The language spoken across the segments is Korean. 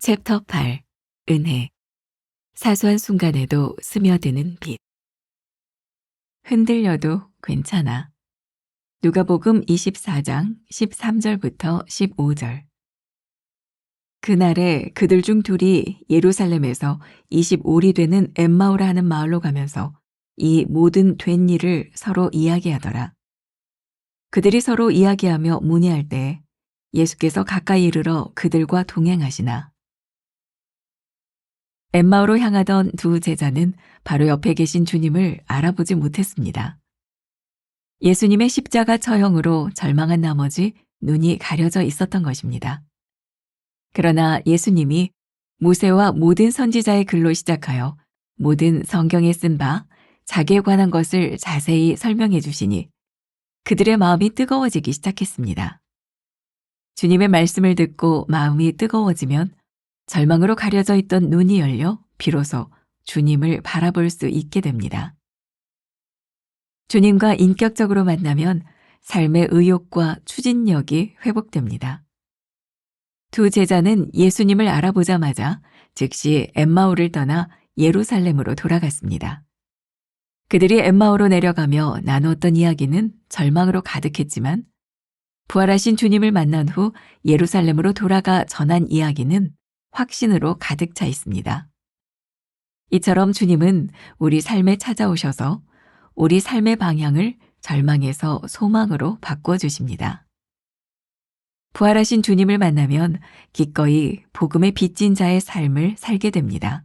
챕터 8. 은혜. 사소한 순간에도 스며드는 빛. 흔들려도 괜찮아. 누가복음 24장 13절부터 15절. 그날에 그들 중 둘이 예루살렘에서 25리 되는 엠마오라 하는 마을로 가면서 이 모든 된 일을 서로 이야기하더라. 그들이 서로 이야기하며 문의할 때 예수께서 가까이 이르러 그들과 동행하시나. 엠마오로 향하던 두 제자는 바로 옆에 계신 주님을 알아보지 못했습니다. 예수님의 십자가 처형으로 절망한 나머지 눈이 가려져 있었던 것입니다. 그러나 예수님이 모세와 모든 선지자의 글로 시작하여 모든 성경에 쓴 바 자기에 관한 것을 자세히 설명해 주시니 그들의 마음이 뜨거워지기 시작했습니다. 주님의 말씀을 듣고 마음이 뜨거워지면 절망으로 가려져 있던 눈이 열려 비로소 주님을 바라볼 수 있게 됩니다. 주님과 인격적으로 만나면 삶의 의욕과 추진력이 회복됩니다. 두 제자는 예수님을 알아보자마자 즉시 엠마오를 떠나 예루살렘으로 돌아갔습니다. 그들이 엠마오로 내려가며 나누었던 이야기는 절망으로 가득했지만 부활하신 주님을 만난 후 예루살렘으로 돌아가 전한 이야기는 확신으로 가득 차 있습니다. 이처럼 주님은 우리 삶에 찾아오셔서 우리 삶의 방향을 절망에서 소망으로 바꿔주십니다. 부활하신 주님을 만나면 기꺼이 복음의 빚진 자의 삶을 살게 됩니다.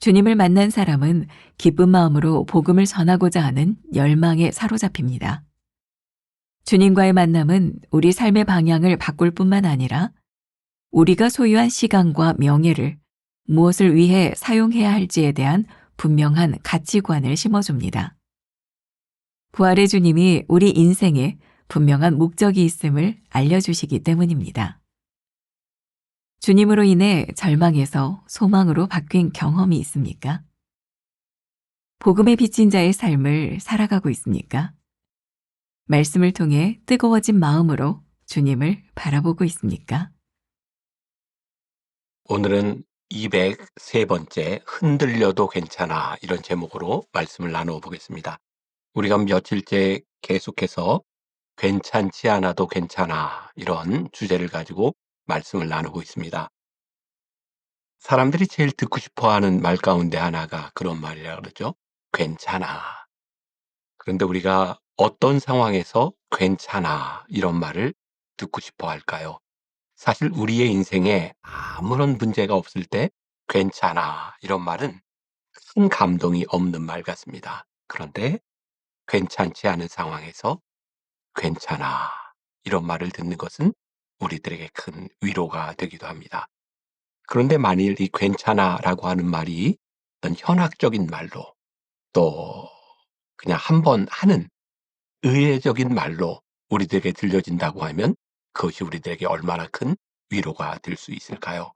주님을 만난 사람은 기쁜 마음으로 복음을 전하고자 하는 열망에 사로잡힙니다. 주님과의 만남은 우리 삶의 방향을 바꿀 뿐만 아니라 우리가 소유한 시간과 명예를 무엇을 위해 사용해야 할지에 대한 분명한 가치관을 심어줍니다. 부활의 주님이 우리 인생에 분명한 목적이 있음을 알려주시기 때문입니다. 주님으로 인해 절망에서 소망으로 바뀐 경험이 있습니까? 복음의 빚진 자의 삶을 살아가고 있습니까? 말씀을 통해 뜨거워진 마음으로 주님을 바라보고 있습니까? 오늘은 203번째 흔들려도 괜찮아 이런 제목으로 말씀을 나누어 보겠습니다. 우리가 며칠째 계속해서 괜찮지 않아도 괜찮아 이런 주제를 가지고 말씀을 나누고 있습니다. 사람들이 제일 듣고 싶어하는 말 가운데 하나가 그런 말이라 그러죠. 괜찮아. 그런데 우리가 어떤 상황에서 괜찮아 이런 말을 듣고 싶어 할까요? 사실 우리의 인생에 아무런 문제가 없을 때 괜찮아 이런 말은 큰 감동이 없는 말 같습니다. 그런데 괜찮지 않은 상황에서 괜찮아 이런 말을 듣는 것은 우리들에게 큰 위로가 되기도 합니다. 그런데 만일 이 괜찮아라고 하는 말이 어떤 현학적인 말로 또 그냥 한번 하는 의례적인 말로 우리들에게 들려진다고 하면 그것이 우리들에게 얼마나 큰 위로가 될 수 있을까요?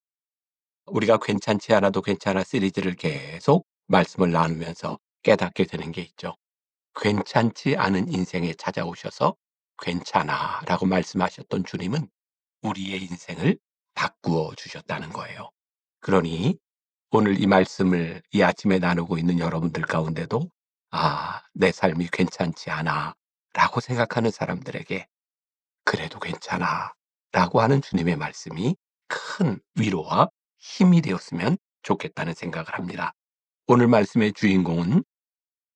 우리가 괜찮지 않아도 괜찮아 시리즈를 계속 말씀을 나누면서 깨닫게 되는 게 있죠. 괜찮지 않은 인생에 찾아오셔서 괜찮아 라고 말씀하셨던 주님은 우리의 인생을 바꾸어 주셨다는 거예요. 그러니 오늘 이 말씀을 이 아침에 나누고 있는 여러분들 가운데도 내 삶이 괜찮지 않아 라고 생각하는 사람들에게 그래도 괜찮아 라고 하는 주님의 말씀이 큰 위로와 힘이 되었으면 좋겠다는 생각을 합니다. 오늘 말씀의 주인공은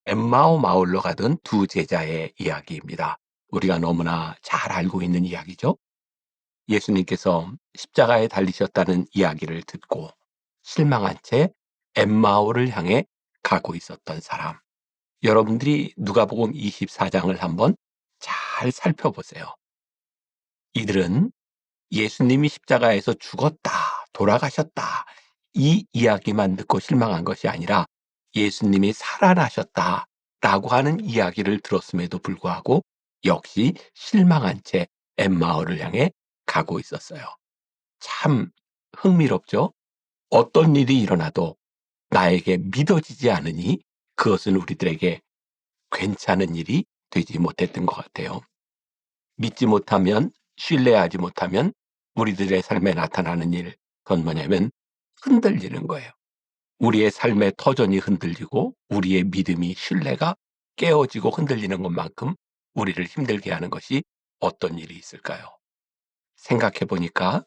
엠마오 마을로 가던 두 제자의 이야기입니다. 우리가 너무나 잘 알고 있는 이야기죠. 예수님께서 십자가에 달리셨다는 이야기를 듣고 실망한 채 엠마오를 향해 가고 있었던 사람. 여러분들이 누가복음 24장을 한번 잘 살펴보세요. 이들은 예수님이 십자가에서 죽었다, 돌아가셨다, 이 이야기만 듣고 실망한 것이 아니라 예수님이 살아나셨다라고 하는 이야기를 들었음에도 불구하고 역시 실망한 채 엠마오를 향해 가고 있었어요. 참 흥미롭죠? 어떤 일이 일어나도 나에게 믿어지지 않으니 그것은 우리들에게 괜찮은 일이 되지 못했던 것 같아요. 믿지 못하면, 신뢰하지 못하면 우리들의 삶에 나타나는 일, 그건 뭐냐면 흔들리는 거예요. 우리의 삶의 터전이 흔들리고 우리의 믿음이 신뢰가 깨어지고 흔들리는 것만큼 우리를 힘들게 하는 것이 어떤 일이 있을까요? 생각해 보니까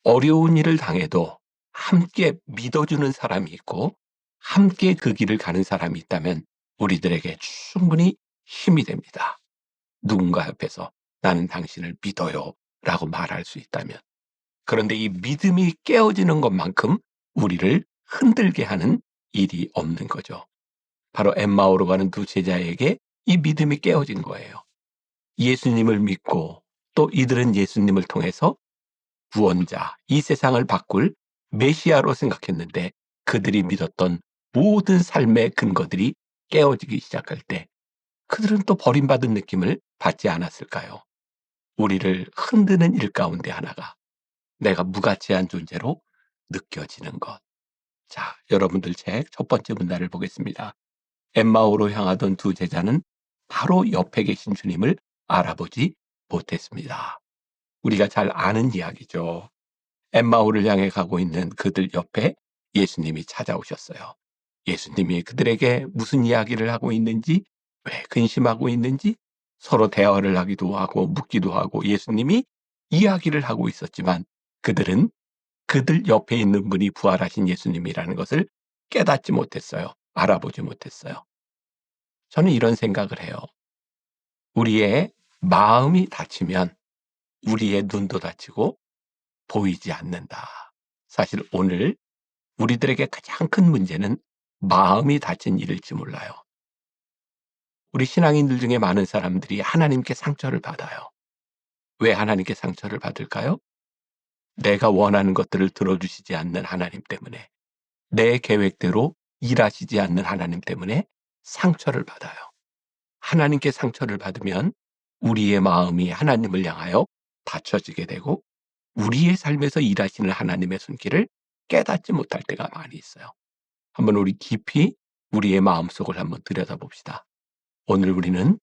어려운 일을 당해도 함께 믿어주는 사람이 있고 함께 그 길을 가는 사람이 있다면 우리들에게 충분히 힘이 됩니다. 누군가 옆에서 나는 당신을 믿어요 라고 말할 수 있다면. 그런데 이 믿음이 깨어지는 것만큼 우리를 흔들게 하는 일이 없는 거죠. 바로 엠마오로 가는 두 제자에게 이 믿음이 깨어진 거예요. 예수님을 믿고 또 이들은 예수님을 통해서 구원자, 이 세상을 바꿀 메시아로 생각했는데 그들이 믿었던 모든 삶의 근거들이 깨어지기 시작할 때 그들은 또 버림받은 느낌을 받지 않았을까요? 우리를 흔드는 일 가운데 하나가 내가 무가치한 존재로 느껴지는 것. 자, 여러분들 책 첫 번째 문단을 보겠습니다. 엠마오로 향하던 두 제자는 바로 옆에 계신 주님을 알아보지 못했습니다. 우리가 잘 아는 이야기죠. 엠마오를 향해 가고 있는 그들 옆에 예수님이 찾아오셨어요. 예수님이 그들에게 무슨 이야기를 하고 있는지, 왜 근심하고 있는지 서로 대화를 하기도 하고 묻기도 하고 예수님이 이야기를 하고 있었지만 그들은 그들 옆에 있는 분이 부활하신 예수님이라는 것을 깨닫지 못했어요. 알아보지 못했어요. 저는 이런 생각을 해요. 우리의 마음이 다치면 우리의 눈도 다치고 보이지 않는다. 사실 오늘 우리들에게 가장 큰 문제는 마음이 다친 일일지 몰라요. 우리 신앙인들 중에 많은 사람들이 하나님께 상처를 받아요. 왜 하나님께 상처를 받을까요? 내가 원하는 것들을 들어주시지 않는 하나님 때문에, 내 계획대로 일하시지 않는 하나님 때문에 상처를 받아요. 하나님께 상처를 받으면 우리의 마음이 하나님을 향하여 닫혀지게 되고 우리의 삶에서 일하시는 하나님의 손길을 깨닫지 못할 때가 많이 있어요. 한번 우리 깊이 우리의 마음속을 한번 들여다봅시다. 오늘 우리는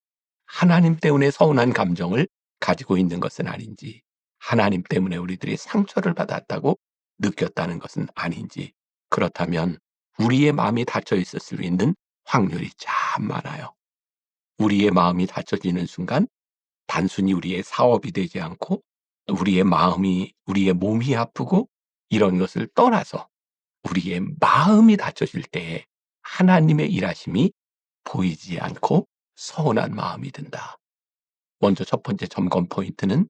하나님 때문에 서운한 감정을 가지고 있는 것은 아닌지, 하나님 때문에 우리들이 상처를 받았다고 느꼈다는 것은 아닌지, 그렇다면 우리의 마음이 닫혀 있을 수 있는 확률이 참 많아요. 우리의 마음이 닫혀지는 순간 단순히 우리의 사업이 되지 않고 우리의 마음이, 우리의 몸이 아프고 이런 것을 떠나서 우리의 마음이 닫혀질 때에 하나님의 일하심이 보이지 않고 서운한 마음이 든다. 먼저 첫 번째 점검 포인트는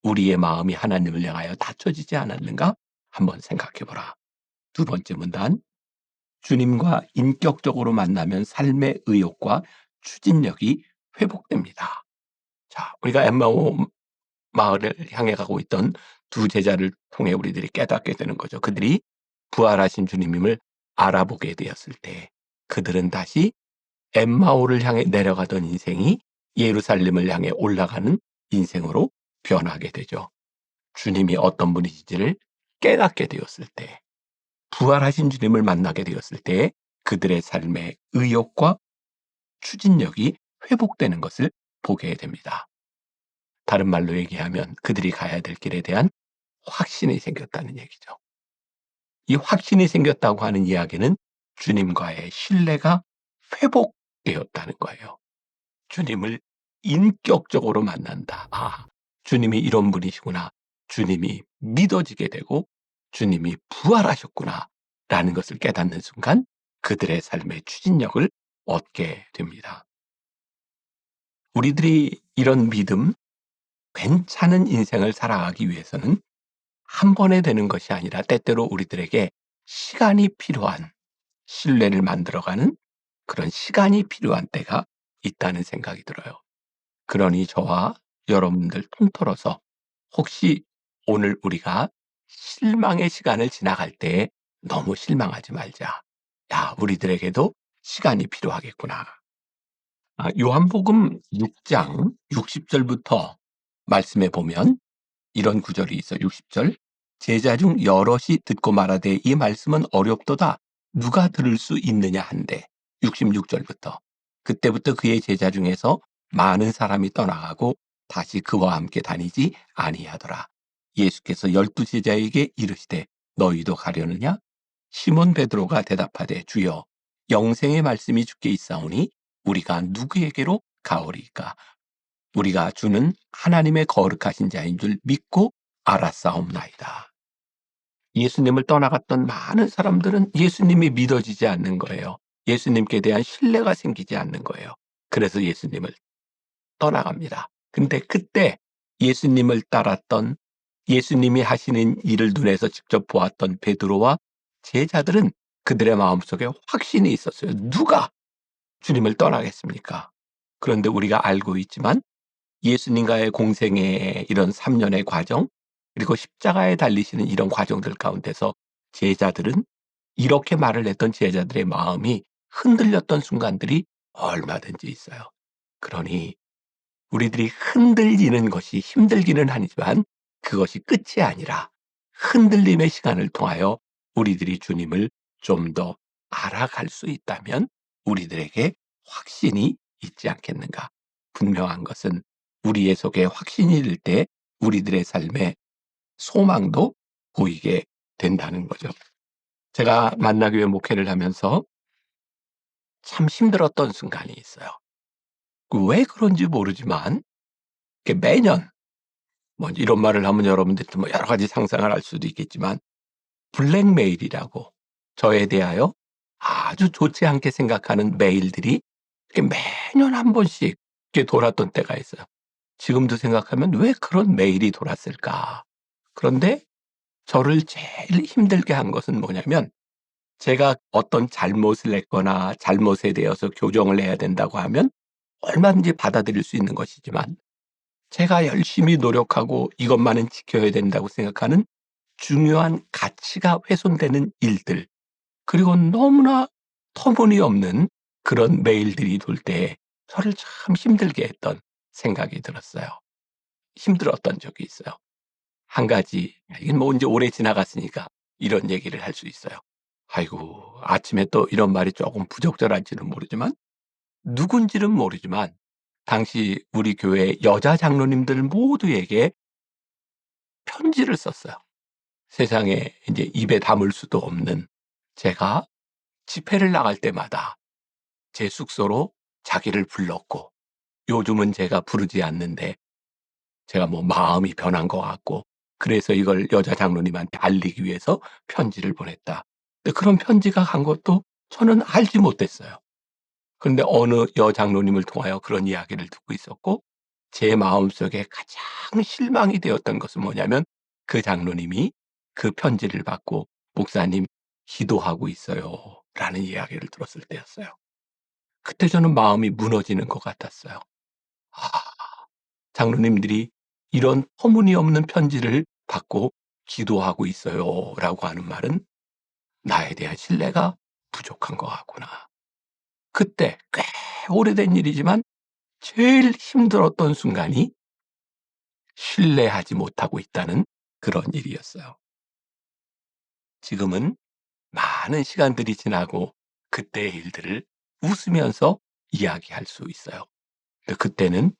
우리의 마음이 하나님을 향하여 닫혀지지 않았는가 한번 생각해 보라. 두 번째 문단, 주님과 인격적으로 만나면 삶의 의욕과 추진력이 회복됩니다. 자, 우리가 엠마오 마을을 향해 가고 있던 두 제자를 통해 우리들이 깨닫게 되는 거죠. 그들이 부활하신 주님임을 알아보게 되었을 때 그들은 다시 엠마오를 향해 내려가던 인생이 예루살렘을 향해 올라가는 인생으로 변하게 되죠. 주님이 어떤 분이신지를 깨닫게 되었을 때, 부활하신 주님을 만나게 되었을 때 그들의 삶의 의욕과 추진력이 회복되는 것을 보게 됩니다. 다른 말로 얘기하면 그들이 가야 될 길에 대한 확신이 생겼다는 얘기죠. 이 확신이 생겼다고 하는 이야기는 주님과의 신뢰가 회복되었다는 거예요. 주님을 인격적으로 만난다. 아, 주님이 이런 분이시구나. 주님이 믿어지게 되고 주님이 부활하셨구나. 라는 것을 깨닫는 순간 그들의 삶의 추진력을 얻게 됩니다. 우리들이 이런 믿음, 괜찮은 인생을 살아가기 위해서는 한 번에 되는 것이 아니라 때때로 우리들에게 시간이 필요한, 신뢰를 만들어가는 그런 시간이 필요한 때가 있다는 생각이 들어요. 그러니 저와 여러분들 통틀어서 혹시 오늘 우리가 실망의 시간을 지나갈 때에 너무 실망하지 말자. 야, 우리들에게도 시간이 필요하겠구나. 요한복음 6장 60절부터 말씀해 보면 이런 구절이 있어. 60절. 제자 중 여럿이 듣고 말하되 이 말씀은 어렵도다. 누가 들을 수 있느냐 한데. 66절부터. 그때부터 그의 제자 중에서 많은 사람이 떠나가고 다시 그와 함께 다니지 아니하더라. 예수께서 12 제자에게 이르시되 너희도 가려느냐? 시몬 베드로가 대답하되 주여 영생의 말씀이 주께 있사오니 우리가 누구에게로 가오리이까? 우리가 주는 하나님의 거룩하신 자인 줄 믿고 알았사옵나이다. 예수님을 떠나갔던 많은 사람들은 예수님이 믿어지지 않는 거예요. 예수님께 대한 신뢰가 생기지 않는 거예요. 그래서 예수님을 떠나갑니다. 근데 그때 예수님을 따랐던, 예수님이 하시는 일을 눈에서 직접 보았던 베드로와 제자들은 그들의 마음속에 확신이 있었어요. 누가 주님을 떠나겠습니까? 그런데 우리가 알고 있지만 예수님과의 공생의 이런 3년의 과정, 그리고 십자가에 달리시는 이런 과정들 가운데서 제자들은, 이렇게 말을 했던 제자들의 마음이 흔들렸던 순간들이 얼마든지 있어요. 그러니 우리들이 흔들리는 것이 힘들기는 하지만 그것이 끝이 아니라 흔들림의 시간을 통하여 우리들이 주님을 좀 더 알아갈 수 있다면 우리들에게 확신이 있지 않겠는가. 분명한 것은 우리의 속에 확신이 들 때 우리들의 삶에 소망도 보이게 된다는 거죠. 제가 만나교회 목회를 하면서 참 힘들었던 순간이 있어요. 왜 그런지 모르지만 매년, 뭐 이런 말을 하면 여러분들도 뭐 여러 가지 상상을 할 수도 있겠지만, 블랙메일이라고 저에 대하여 아주 좋지 않게 생각하는 메일들이 매년 한 번씩 이렇게 돌았던 때가 있어요. 지금도 생각하면 왜 그런 메일이 돌았을까? 그런데 저를 제일 힘들게 한 것은 뭐냐면, 제가 어떤 잘못을 했거나 잘못에 대해서 교정을 해야 된다고 하면 얼마든지 받아들일 수 있는 것이지만, 제가 열심히 노력하고 이것만은 지켜야 된다고 생각하는 중요한 가치가 훼손되는 일들, 그리고 너무나 터무니없는 그런 메일들이 돌 때 저를 참 힘들게 했던 생각이 들었어요. 힘들었던 적이 있어요. 한 가지, 이건 뭐 이제 오래 지나갔으니까 이런 얘기를 할 수 있어요. 아이고, 아침에 또 이런 말이 조금 부적절할지는 모르지만, 누군지는 모르지만 당시 우리 교회 여자 장로님들 모두에게 편지를 썼어요. 세상에 이제 입에 담을 수도 없는, 제가 집회를 나갈 때마다 제 숙소로 자기를 불렀고, 요즘은 제가 부르지 않는데 제가 뭐 마음이 변한 것 같고, 그래서 이걸 여자 장로님한테 알리기 위해서 편지를 보냈다. 근데 그런 편지가 간 것도 저는 알지 못했어요. 그런데 어느 여장로님을 통하여 그런 이야기를 듣고 있었고, 제 마음속에 가장 실망이 되었던 것은 뭐냐면, 그 장로님이 그 편지를 받고 "목사님 기도하고 있어요" 라는 이야기를 들었을 때였어요. 그때 저는 마음이 무너지는 것 같았어요. 아, 장로님들이 이런 터무니없는 편지를 받고 "기도하고 있어요" 라고 하는 말은 나에 대한 신뢰가 부족한 것 같구나. 그때 꽤 오래된 일이지만 제일 힘들었던 순간이 신뢰하지 못하고 있다는 그런 일이었어요. 지금은 많은 시간들이 지나고 그때의 일들을 웃으면서 이야기할 수 있어요. 근데 그때는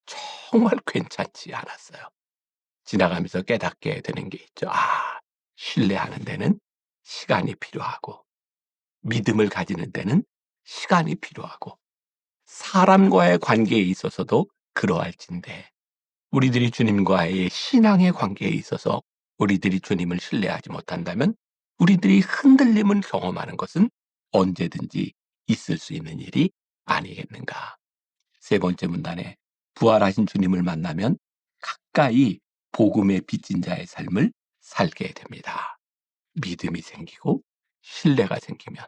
정말 괜찮지 않았어요. 지나가면서 깨닫게 되는 게 있죠. 아, 신뢰하는 데는 시간이 필요하고, 믿음을 가지는 데는 시간이 필요하고, 사람과의 관계에 있어서도 그러할진데, 우리들이 주님과의 신앙의 관계에 있어서 우리들이 주님을 신뢰하지 못한다면 우리들이 흔들림을 경험하는 것은 언제든지 있을 수 있는 일이 아니겠는가. 세 번째 문단에 부활하신 주님을 만나면 가까이 복음의 빚진 자의 삶을 살게 됩니다. 믿음이 생기고 신뢰가 생기면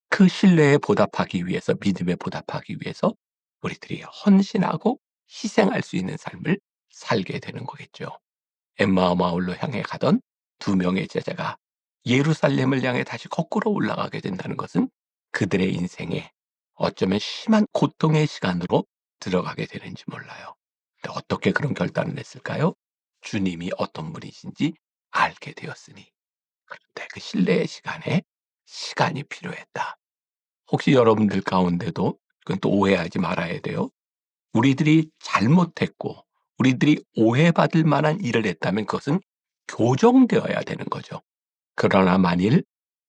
그 신뢰에 보답하기 위해서, 믿음에 보답하기 위해서 우리들이 헌신하고 희생할 수 있는 삶을 살게 되는 거겠죠. 엠마오 마을로 향해 가던 두 명의 제자가 예루살렘을 향해 다시 거꾸로 올라가게 된다는 것은 그들의 인생에 어쩌면 심한 고통의 시간으로 들어가게 되는지 몰라요. 근데 어떻게 그런 결단을 했을까요? 주님이 어떤 분이신지 알게 되었으니. 그런데 그 신뢰의 시간에 시간이 필요했다. 혹시 여러분들 가운데도, 그건 또 오해하지 말아야 돼요. 우리들이 잘못했고 우리들이 오해받을 만한 일을 했다면 그것은 교정되어야 되는 거죠. 그러나 만일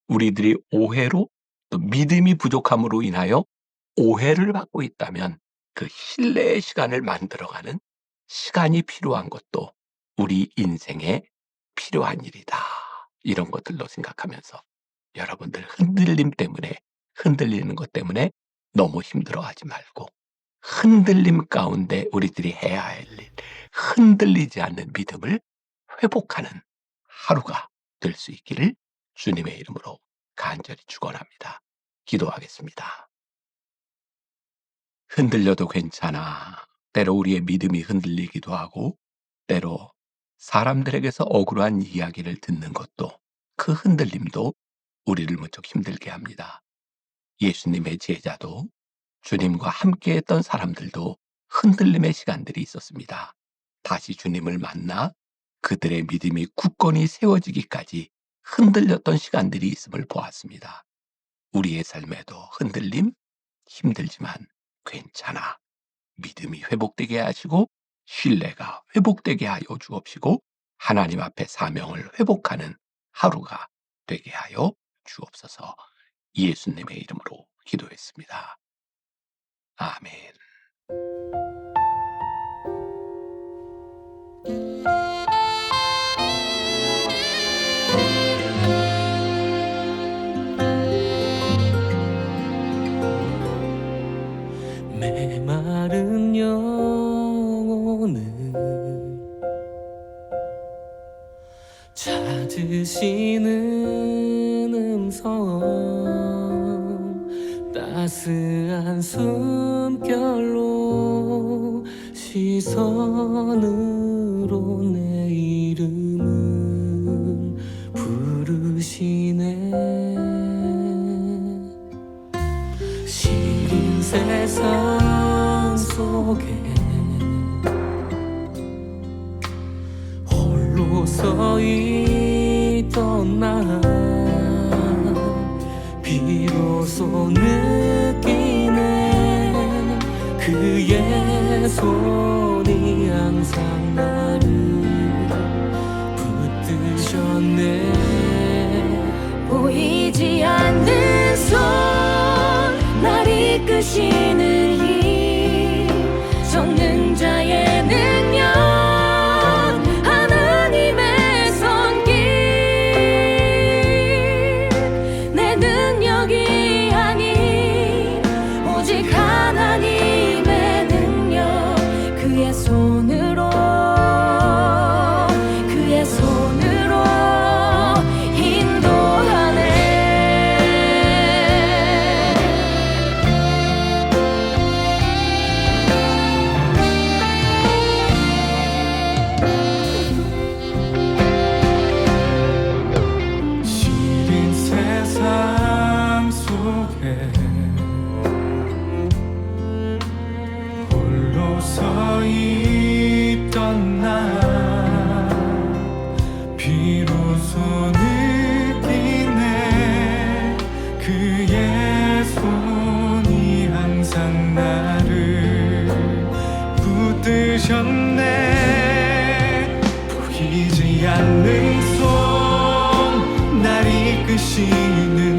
우리들이 오해로 또 믿음이 부족함으로 인하여 오해를 받고 있다면 그 신뢰의 시간을 만들어가는 시간이 필요한 것도 우리 인생에 필요한 일이다. 이런 것들로 생각하면서 여러분들 흔들리는 것 때문에 너무 힘들어하지 말고 흔들림 가운데 우리들이 해야 할 일, 흔들리지 않는 믿음을 회복하는 하루가 될 수 있기를 주님의 이름으로 간절히 축원합니다. 기도하겠습니다. 흔들려도 괜찮아. 때로 우리의 믿음이 흔들리기도 하고 때로 사람들에게서 억울한 이야기를 듣는 것도 그 흔들림도 우리를 무척 힘들게 합니다. 예수님의 제자도 주님과 함께했던 사람들도 흔들림의 시간들이 있었습니다. 다시 주님을 만나 그들의 믿음이 굳건히 세워지기까지 흔들렸던 시간들이 있음을 보았습니다. 우리의 삶에도 흔들림, 힘들지만 괜찮아. 믿음이 회복되게 하시고 신뢰가 회복되게 하여 주옵시고 하나님 앞에 사명을 회복하는 하루가 되게 하여 주옵소서. 예수님의 이름으로 기도했습니다. 아멘. 메마른 영혼을 찾으시는 음성, 따스한 숨결로 시선으로 내 이름을 부르시네. 시린 세상 속에 홀로 서 있던 나, 비로소 느끼네. 그의 손이 항상 나를 붙드셨네. 보이지 않는 손, 날 이끄시는 힘, 전능자의 능력, 하나님의 손길. 내 능력이 아닌 오직 하나님의 능력, 그의 손으로 인도하네. 시린 세상 속에 홀로 서 있던 나, 비로소 느끼네. 그의 손이 항상 나를 붙드셨네. 보이지 않는 손, 날 이끄시는